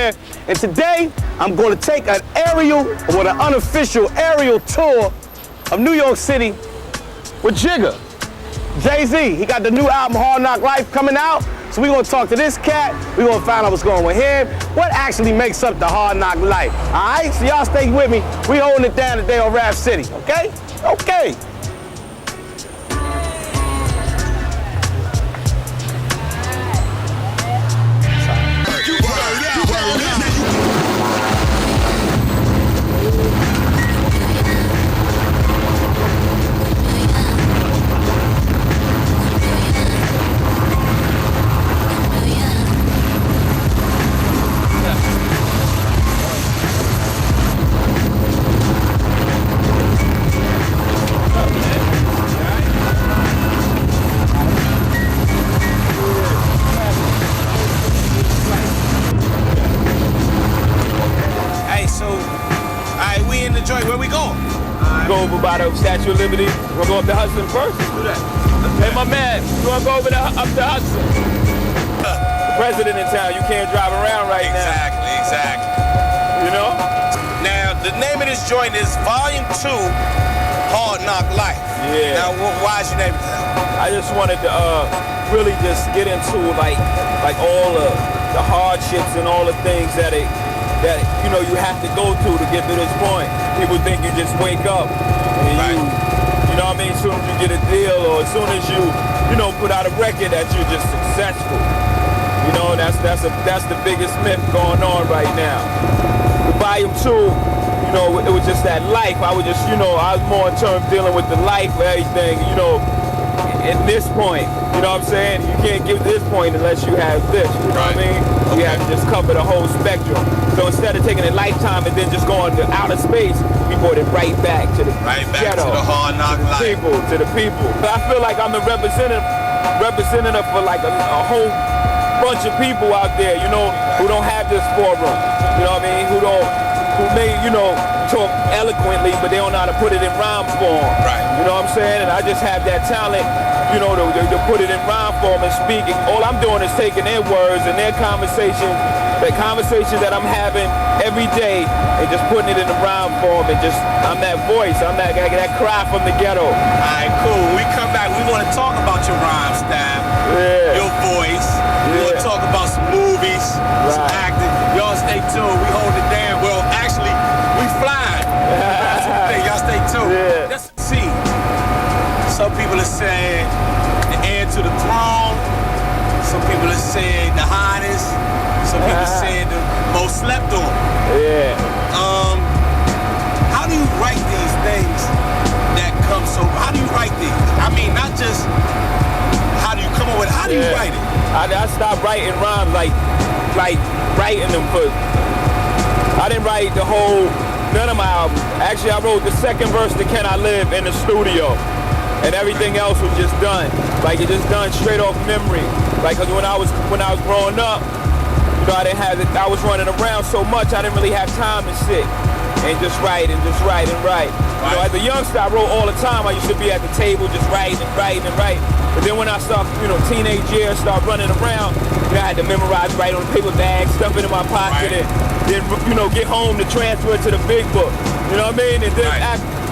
Clair, and today I'm going to take an unofficial aerial tour of New York City with Jigga. Jay-Z, he got the new album Hard Knock Life coming out, so we're going to talk to this cat, we're going to find out what's going on with him, what actually makes up the Hard Knock Life, all right? So y'all stay with me, we holding it down today on Rap City, okay? Okay. Go over by the Statue of Liberty. We'll go up to Hudson first. Let's do that. Hey, my man, you want to go up to Hudson? The president in town, you can't drive around right now. Exactly. You know? Now, the name of this joint is Volume 2, Hard Knock Life. Yeah. Now, why is your name that? I just wanted to really just get into like all the hardships and all the things that you know you have to go through to get to this point. People think you just wake up and right. you know what I mean, as soon as you get a deal or as soon as you put out a record that you're just successful. You know, that's the biggest myth going on right now. With Volume 2, you know, it was just that life. I was more in terms dealing with the life of everything, you know, at this point. You know what I'm saying? You can't get this point unless you have this, you know what I mean? You have to just cover the whole spectrum. So instead of taking a lifetime and then just going to outer space, we brought it right back to the ghetto, to the hard knock life. To the people. But I feel like I'm a representative for like a whole bunch of people out there, you know, who don't have this forum. You know what I mean? Who may, talk eloquently, but they don't know how to put it in rhyme form. Right. You know what I'm saying? And I just have that talent, you know, to put it in rhyme form and speaking. All I'm doing is taking their words and their conversation, the conversation that I'm having every day, and just putting it in the rhyme form, and just, I'm that voice, I'm that cry from the ghetto. All right, cool. When we come back, we want to talk about your rhyme style, your voice. We want to talk about some movies, some acting. Y'all stay tuned. We hold it down. Well, actually, we flying. Y'all stay tuned. Yeah. Let's see. Some people are saying the heir to the throne. Some people are saying the hottest. Some people are saying the most slept on. Yeah. How do you write these things that come so? How do you write these? I mean, not just how do you come up with it. How do you write it? I stopped writing rhymes like writing them for. I didn't write none of my albums. Actually, I wrote the second verse to Can I Live in the studio. And everything else was just done. Like it just done straight off memory. Like, cause when I was growing up, you know, I was running around so much I didn't really have time to sit and just write and just write and write. You know, as a youngster I wrote all the time. I used to be at the table just writing and writing and writing. But then when I started, teenage years, start running around, I had to memorize, write on a paper bag, stuff it in my pocket, and then, get home to transfer it to the big book. You know what I mean? And then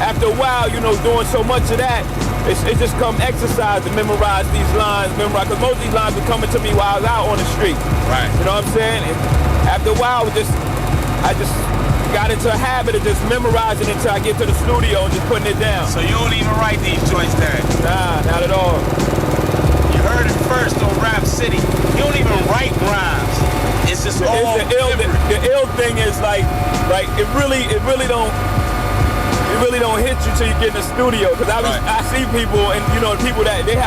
after a while, doing so much of that, it just come exercise to memorize these lines, because most of these lines were coming to me while I was out on the street. Right. You know what I'm saying? And after a while, I just got into a habit of just memorizing it until I get to the studio and just putting it down. So you don't even write these joints down? Nah, not at all. You heard it first on Rap City. You don't even write rhymes. It's just all the ill thing is like it really don't hit you till you get in the studio. Cause I see people and people that they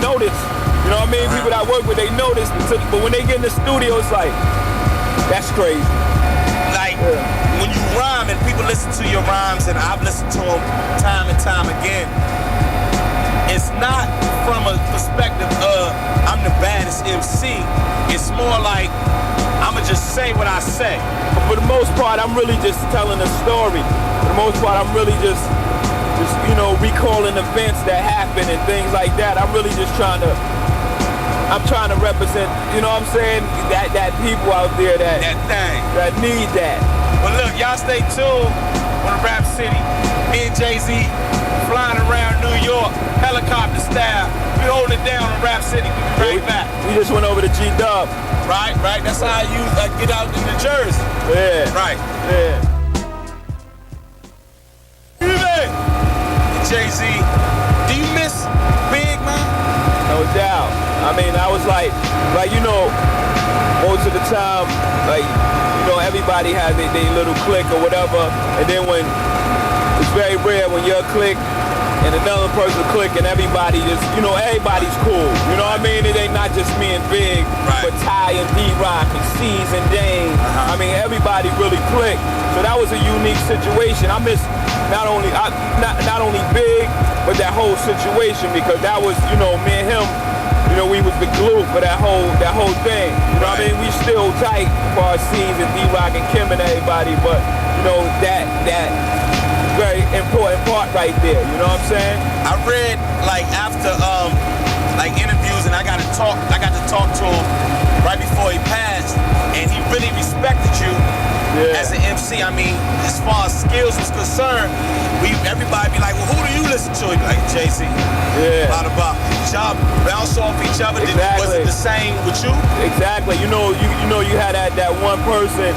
know this. You know what I mean? People that I work with, they know this. But when they get in the studio, it's like, that's crazy. Like when you rhyme and people listen to your rhymes, and I've listened to them time and time again, it's not from a perspective of I'm the baddest MC. It's more like I'ma just say what I say. But for the most part, I'm really just telling a story. For the most part, I'm really just recalling events that happen and things like that. I'm really just trying to represent, you know what I'm saying, that people out there that thing. that need that. Well, look, y'all stay tuned on Rap City. Me and Jay-Z flying around New York, helicopter style. We holding it down on Rap City. We'll be right back. We just went over to G-Dub. Right. That's how you get out in New Jersey. Yeah. Right. Yeah. Jay-Z, do you miss Big, man? No doubt. I mean, I was like, you know, most of the time, like, you know, everybody had their little clique or whatever, and then when it's very rare when your clique and another person clique and everybody just, you know, everybody's cool. You know what I mean? It ain't not just me and Big, right, but Ty and D-Rock and C's and Dane. I mean, everybody really clicked. So that was a unique situation. I miss not only Big, but that whole situation, because that was, you know, me and him, you know, we was the glue for that whole thing. You know what I mean? We still tight for our C's and D-Rock and Kim and everybody, but, you know, that very important part right there, you know what I'm saying? I read, like, after like interviews, and I got to talk to him right before he passed, and he really respected you as an MC. I mean, as far as skills was concerned, everybody be like, well, who do you listen to? He be like, Jay-Z. Yeah. A lot about y'all bounce off each other. Exactly. Was it the same with you? Exactly. You know, you had that one person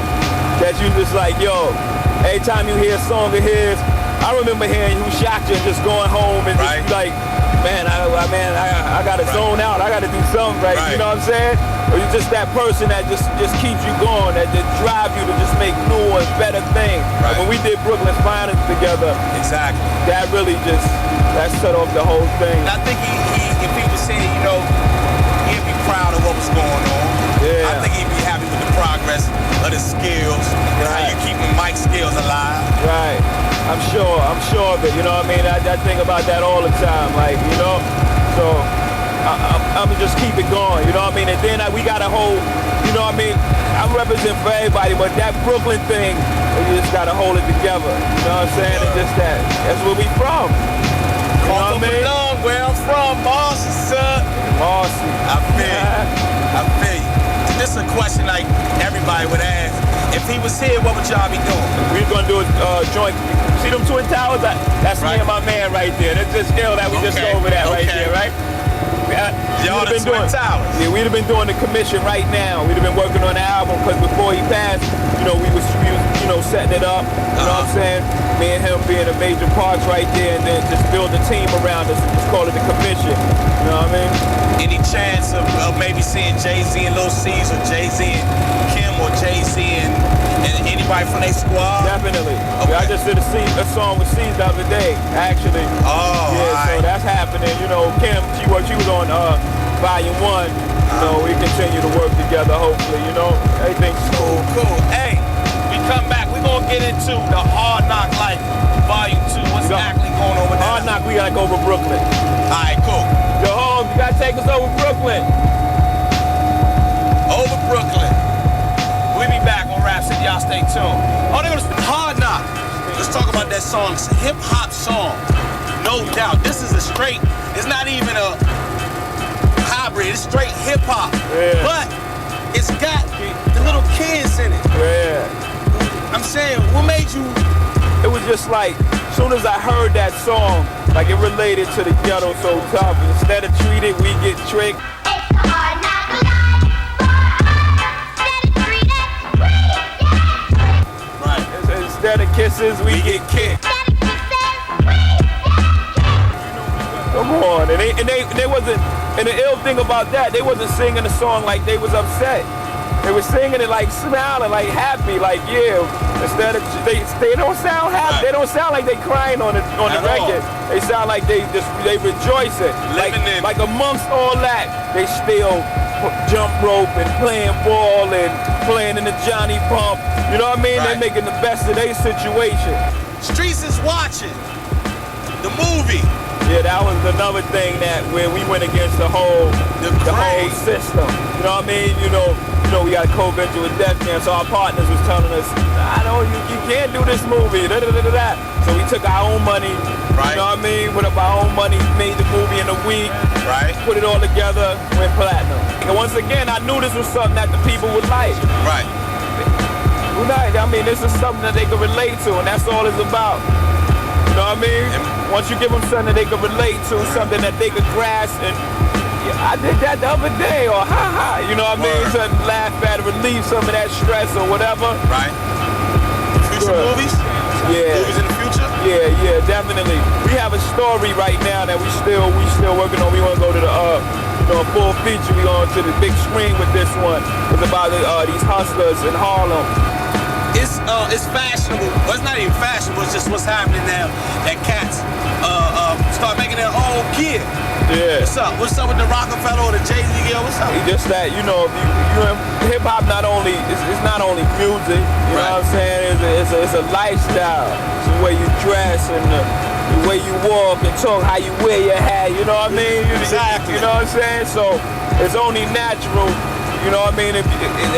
that you just like, yo, every time you hear a song of his, I remember hearing you shocked you and just going home and just like, man, I gotta zone out. I gotta do something, right? You know what I'm saying? Or you're just that person that just keeps you going, that just drive you to just make new and better things. Right. When we did Brooklyn's Finest together, exactly, that really that set off the whole thing. And I think he if he was saying, you know, he'd be proud of what was going on. Yeah. I think he'd be happy with the progress of the skills, and how you keeping Mike's skills alive. Right. I'm sure of it, you know what I mean? I think about that all the time, like, you know? So, I'm gonna just keep it going, you know what I mean? And then we got a whole, you know what I mean? I'm representing for everybody, but that Brooklyn thing, you just gotta hold it together, you know what I'm saying? It's just that's where we from. You know what I mean? Where I'm from, Marcy, son. Marcy. I feel you. This is a question like everybody would ask. If he was here, what would y'all be doing? We're gonna do a joint. See them Twin Towers? That's me and my man right there. That's just ill that we just go over that right there, right? Y'all the Twin Towers. Yeah, we'd have been doing the commission right now. We'd have been working on the album, because before he passed, you know, we was you know, setting it up. You know what I'm saying? Me and him being a major parts right there, and then just build a team around us and just call it the commission. You know what I mean? Any chance of maybe seeing Jay-Z and Lil C's, or Jay-Z and Kim, or Jay-Z and anybody from their squad? Definitely. Okay. I just did a song with C's the other day, actually. Oh, yeah, so that's happening. You know, Kim, she was on Volume 1. You know, we continue to work together, hopefully, you know. Everything's cool. Cool. Hey, we come back, we're going to get into the Hard Knock Life, Volume 2. What's actually going on with that? Hard Knock, we got to go over Brooklyn. All right, cool. Yo, Holmes, you got to take us over Brooklyn. Over Brooklyn. We'll be back on Rap City. Y'all stay tuned. Oh, they're going to Hard Knock. Let's talk about that song. It's a hip-hop song. No doubt. This is it's not even a hybrid. It's straight hip-hop. Yeah. But it's got the little kids in it. Yeah. I'm saying, what made you... It was just like, as soon as I heard that song, like it related to the ghetto so tough. Instead of treat it, we get tricked. Instead of kisses, we get kicked. Come on, and they wasn't. And the ill thing about that, they wasn't singing the song like they was upset. They were singing it like smiling, like happy, like yeah. Instead of they don't sound happy. They don't sound like they crying on the record. They sound like they rejoicing. Like amongst all that, they still jump rope and playing ball and playing in the Johnny Pump. You know what I mean? They making the best of their situation. Streets is watching the movie. Yeah, that was another thing that where we went against the whole system. You know what I mean? You know, we got a co-venture with Def Jam, so our partners was telling us, you can't do this movie. So we took our own money. You know what I mean? Put up our own money, made the movie in a week. Put it all together, went platinum. And once again, I knew this was something that the people would like. not. I mean, this is something that they can relate to, and that's all it's about. You know what I mean? Once you give them something that they can relate to, something that they can grasp, and yeah, I did that the other day, or ha, you know what I mean? Something to laugh at, relieve some of that stress or whatever. Right. Future movies? Yeah. Movies in the future? Yeah, definitely. We have a story right now that we still working on. We want to go to the full feature. We going to the big screen with this one. It's about these hustlers in Harlem. It's fashionable. Well, it's not even fashionable. It's just what's happening now. That cats start making their own gear. Yeah. What's up with the Rockefeller or the Jay-Z gear? What's up? Just that, you hip hop not only it's not only music. You know what I'm saying? It's a lifestyle. It's the way you dress and the way you walk and talk, how you wear your hat. You know what I mean? Exactly. You know what I'm saying? So it's only natural. You know what I mean? If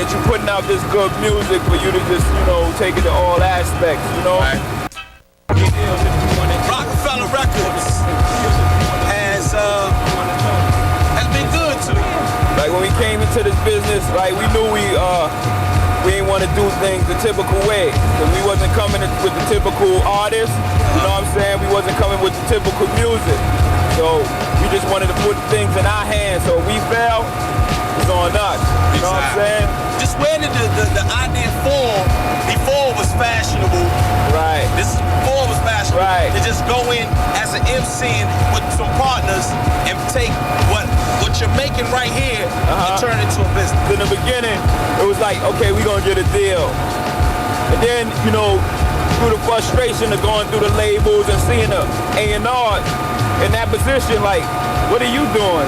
you're putting out this good music for you to just, take it to all aspects, you know? Right. Rockefeller Records has been good to me. Like when we came into this business, like we knew we didn't want to do things the typical way. Because we wasn't coming with the typical artist, you know what I'm saying? We wasn't coming with the typical music. So we just wanted to put things in our hands. So if we fail, it's on us. You know what I'm saying? Just where did the idea form before it was fashionable? Right. This is before it was fashionable. Right. To just go in as an MC and with some partners and take what you're making right here and turn it into a business. In the beginning, it was like, okay, we're gonna get a deal. And then, through the frustration of going through the labels and seeing the A&R in that position, like, what are you doing?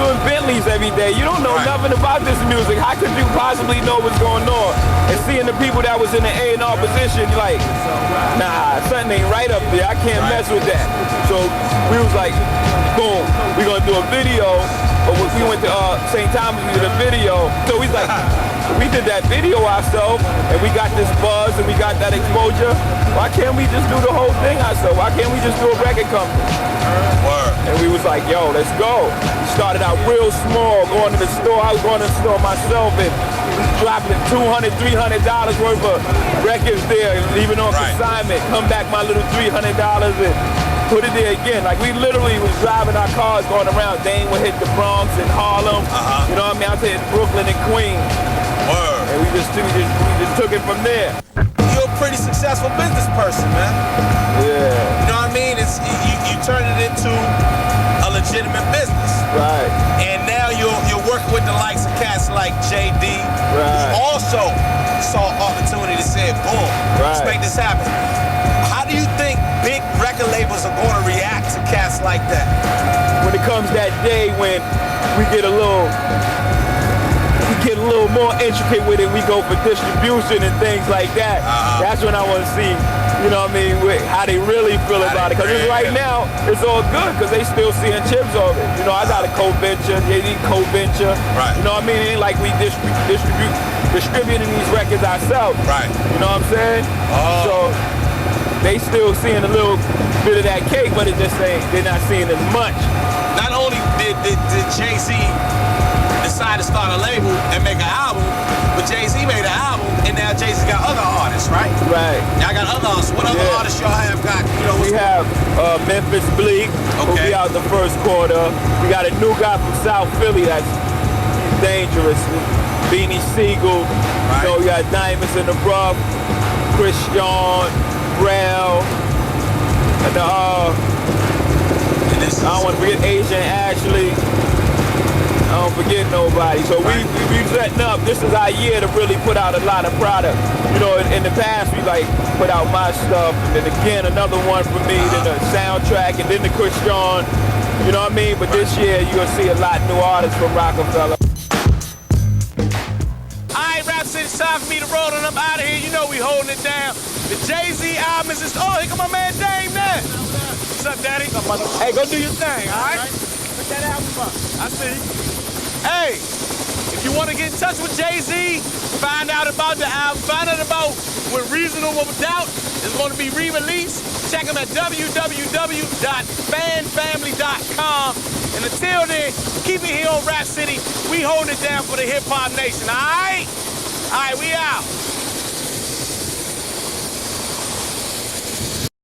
You in Bentleys every day. You don't know nothing about this music. How could you possibly know what's going on? And seeing the people that was in the A&R position, you're like, nah, something ain't right up there. I can't mess with that. So we was like, boom, we're gonna do a video. But we went to St. Thomas, we did a video. So we like, we did that video ourselves, and we got this buzz, and we got that exposure. Why can't we just do the whole thing ourselves? Why can't we just do a record company? Word. And we was like, yo, let's go. Started out real small, going to the store. I was going to the store myself and dropping $200, $300 worth of records there, leaving on consignment. Come back my little $300 and put it there again. Like we literally was driving our cars going around. Dane would hit the Bronx and Harlem. You know what I mean? I was hitting Brooklyn and Queens. Word. And we just took it from there. You're a pretty successful business person, man. Yeah. You know what I mean? It's you turn it into a legitimate business. Right. And now you're working with the likes of cats like JD. Right. Who also saw opportunity to say, boom, let's make this happen. How do you think big record labels are going to react to cats like that? When it comes that day when we get a little more intricate with it, we go for distribution and things like that. That's when I want to see, you know what I mean, how they really feel about it. Because right now, it's all good because they still seeing chips of it. You know, I got a co-venture, JD co-venture. Right. You know what I mean? It ain't like we distributing these records ourselves. Right. You know what I'm saying? So they still seeing a little bit of that cake, but it just ain't, they're not seeing as much. Not only did Jay-Z decide to start a label and make an album, but Jay-Z made an album, and now Jay-Z got other artists, right? Right. Y'all got other artists. What other artists y'all have got? We have Memphis Bleak, who'll be out the first quarter. We got a new guy from South Philly that's dangerous. Beanie Siegel. Right. We got Diamonds in the Rough, Christian, Rel, and I don't want to forget Asian Ashley. I don't forget nobody. So we setting up. This is our year to really put out a lot of product. You know, in the past we like put out my stuff, and then again another one for me, then the soundtrack, and then the Christian. You know what I mean? But this year you're gonna see a lot of new artists from Rockefeller. Alright, Rap City, it's time for me to roll and I'm out of here. You know we holding it down. The Jay-Z album is just, here come my man Dame man. What's up, Daddy? Hey, go do your thing, alright? Put that album up. I see. Hey, if you want to get in touch with Jay-Z, find out about the album, find out about when Reasonable Doubt is going to be re-released, check them at www.fanfamily.com. And until then, keep it here on Rap City. We holding it down for the hip hop nation, all right? All right, we out.